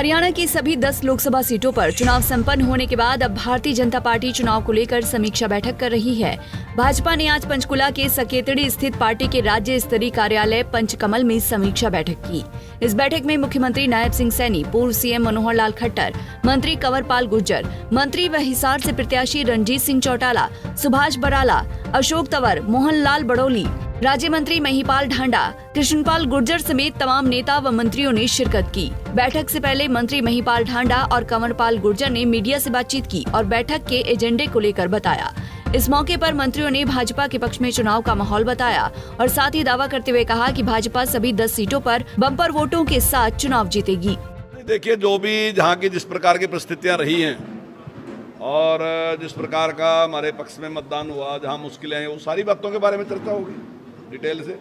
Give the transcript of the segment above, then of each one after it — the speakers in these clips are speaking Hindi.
हरियाणा की सभी 10 लोकसभा सीटों पर चुनाव संपन्न होने के बाद अब भारतीय जनता पार्टी चुनाव को लेकर समीक्षा बैठक कर रही है। भाजपा ने आज पंचकुला के सकेतड़ी स्थित पार्टी के राज्य स्तरीय कार्यालय पंचकमल में समीक्षा बैठक की। इस बैठक में मुख्यमंत्री नायब सिंह सैनी, पूर्व सीएम मनोहर लाल खट्टर, मंत्री कंवरपाल गुर्जर, मंत्री व हिसार से प्रत्याशी रणजीत सिंह चौटाला, सुभाष बराला, अशोक तंवर, मोहन लाल बड़ौली, राज्य मंत्री महिपाल ढांडा, कृष्णपाल गुर्जर समेत तमाम नेता व मंत्रियों ने शिरकत की। बैठक से पहले मंत्री महिपाल ढांडा और कंवरपाल गुर्जर ने मीडिया से बातचीत की और बैठक के एजेंडे को लेकर बताया। इस मौके पर मंत्रियों ने भाजपा के पक्ष में चुनाव का माहौल बताया और साथ ही दावा करते हुए कहा कि भाजपा सभी 10 सीटों पर बम्पर वोटों के साथ चुनाव जीतेगी। देखिए, जो भी जहाँ की जिस प्रकार की परिस्थितियाँ रही हैं और जिस प्रकार का हमारे पक्ष में मतदान हुआ, जहाँ मुश्किलें हैं, वो सारी बातों के बारे में चर्चा होगी डिटेल से।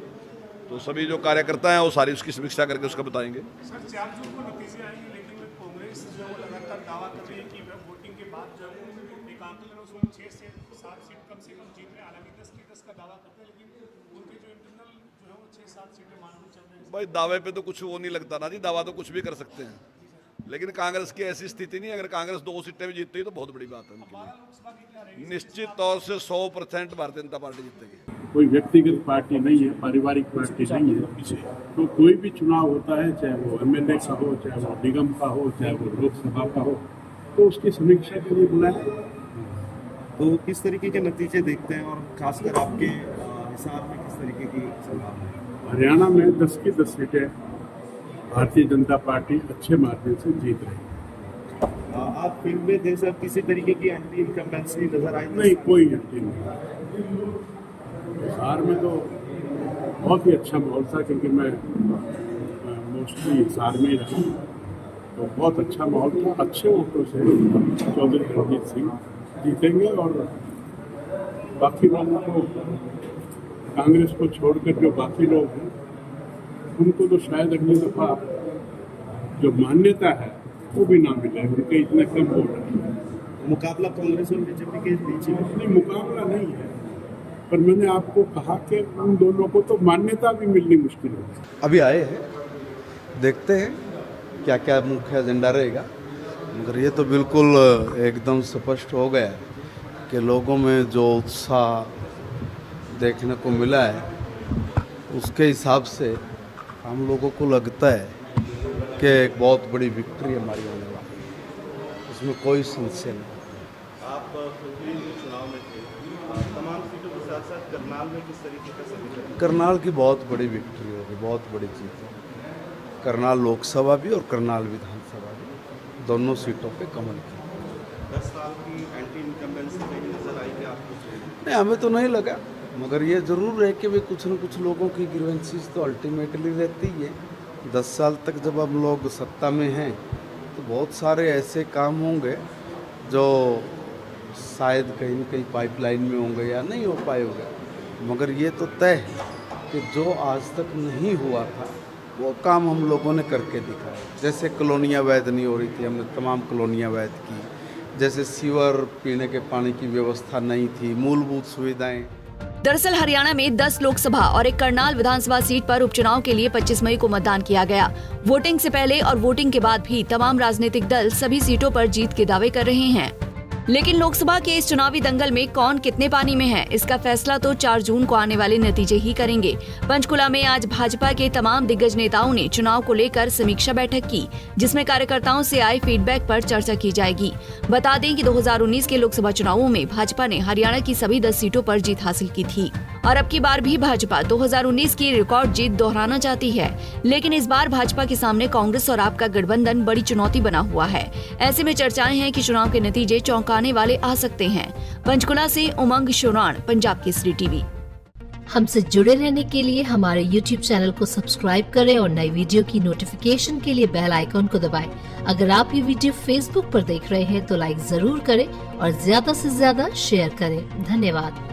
तो सभी जो कार्यकर्ता हैं वो सारी उसकी समीक्षा करके उसका बताएंगे। सर, 4 जून को नतीजे आएंगे, लेकिन कांग्रेस जो लगातार दावा कर रही है कि वोटिंग के बाद जो एक आंकलन है उसमें 6 से 7 सीट कम से कम जीत रहे हैं। हालांकि 10 की 10 का दावा करते हैं, लेकिन उनके जो इंटरनल जो है वो 6-7 सीटें मानने चल रहे हैं। भाई, दावे पे तो कुछ वो नहीं लगता ना जी, दावा तो कुछ भी कर सकते हैं, लेकिन कांग्रेस की ऐसी स्थिति नहीं। अगर कांग्रेस 2 सीटें भी जीतती है तो बहुत बड़ी बात है उनके लिए। निश्चित तौर से 100% भारतीय जनता पार्टी जीतेगी। कोई व्यक्तिगत पार्टी नहीं है, पारिवारिक पार्टी नहीं है। तो कोई भी चुनाव होता है, चाहे वो एमएलए का हो, चाहे वो निगम का हो, चाहे वो लोकसभा का हो, तो उसकी समीक्षा के लिए बुलाया। तो किस तरीके के नतीजे देखते हैं और खासकर आपके हिसाब में किस तरीके की संभावना है? हरियाणा में 10 की 10 सीटें भारतीय जनता पार्टी अच्छे मार्जिन से जीत रही है। आप फील्ड में थे सर, किसी तरीके की एंटी इनकम्बेंसी नजर आई? नहीं, कोई एंटी नहीं। हिसार में तो बहुत ही अच्छा माहौल था, क्योंकि मैं मोस्टली हिसार में ही रहा, तो बहुत अच्छा माहौल था। अच्छे वोटों से चौधरी रणजीत सिंह जीतेंगे और बाकी लोगों को, कांग्रेस को छोड़कर जो बाकी लोग हैं, उनको तो शायद अगली दफा जो मान्यता है वो भी ना मिले, उनके इतने कम वोट है। मुकाबला कांग्रेस और बीजेपी के बीच में? नहीं, मुकाबला नहीं है, पर मैंने आपको कहा कि उन दोनों को तो मान्यता भी मिलनी मुश्किल है। अभी आए हैं, देखते हैं क्या क्या मुख्य एजेंडा रहेगा, मगर ये तो बिल्कुल एकदम स्पष्ट हो गया कि लोगों में जो उत्साह देखने को मिला है, उसके हिसाब से हम लोगों को लगता है कि एक बहुत बड़ी विक्ट्री हमारी होने वाली है, उसमें कोई संशय नहीं। आप चुनाव में थे, तमाम सीटों के साथ साथ करनाल में किस तरीके का समीकरण? करनाल की बहुत बड़ी विक्ट्री होगी, बहुत बड़ी जीत होगी। करनाल लोकसभा भी और करनाल विधानसभा भी, दोनों सीटों पे कमल की। 10 साल की एंटी इनकम्बेंसी कहीं नजर आई क्या आपको? नहीं, हमें तो नहीं लगा, मगर ये ज़रूर है कि भाई कुछ न कुछ लोगों की ग्रीवेंसीज तो अल्टीमेटली रहती है। 10 साल तक जब हम लोग सत्ता में हैं तो बहुत सारे ऐसे काम होंगे जो शायद कहीं न कहीं पाइपलाइन में होंगे या नहीं हो पाए होंगे, मगर ये तो तय है कि जो आज तक नहीं हुआ था वो काम हम लोगों ने करके दिखाया। जैसे कॉलोनियाँ वैध नहीं हो रही थी, हमने तमाम कॉलोनियाँ वैध की। जैसे सीवर, पीने के पानी की व्यवस्था नहीं थी, मूलभूत सुविधाएं। दरअसल हरियाणा में 10 लोकसभा और एक करनाल विधानसभा सीट पर उपचुनाव के लिए 25 मई को मतदान किया गया। वोटिंग से पहले और वोटिंग के बाद भी तमाम राजनीतिक दल सभी सीटों पर जीत के दावे कर रहे हैं। लेकिन लोकसभा के इस चुनावी दंगल में कौन कितने पानी में है, इसका फैसला तो 4 जून को आने वाले नतीजे ही करेंगे। पंचकुला में आज भाजपा के तमाम दिग्गज नेताओं ने चुनाव को लेकर समीक्षा बैठक की, जिसमें कार्यकर्ताओं से आए फीडबैक पर चर्चा की जाएगी। बता दें कि 2019 के लोकसभा चुनावों में भाजपा ने हरियाणा की सभी 10 सीटों पर जीत हासिल की थी और अब की बार भी भाजपा 2019 की रिकॉर्ड जीत दोहराना चाहती है। लेकिन इस बार भाजपा के सामने कांग्रेस और आप का गठबंधन बड़ी चुनौती बना हुआ है। ऐसे में चर्चाएं हैं कि चुनाव के नतीजे चौंकाने वाले आ सकते हैं। पंचकुला से उमंग शोरान, पंजाब केसरी टीवी। हमसे जुड़े रहने के लिए हमारे YouTube चैनल को सब्सक्राइब करें और नई वीडियो की नोटिफिकेशन के लिए बेल आइकॉन को दबाएं। अगर आप ये वीडियो Facebook पर देख रहे हैं तो लाइक जरूर करें और ज्यादा से ज्यादा शेयर करें। धन्यवाद।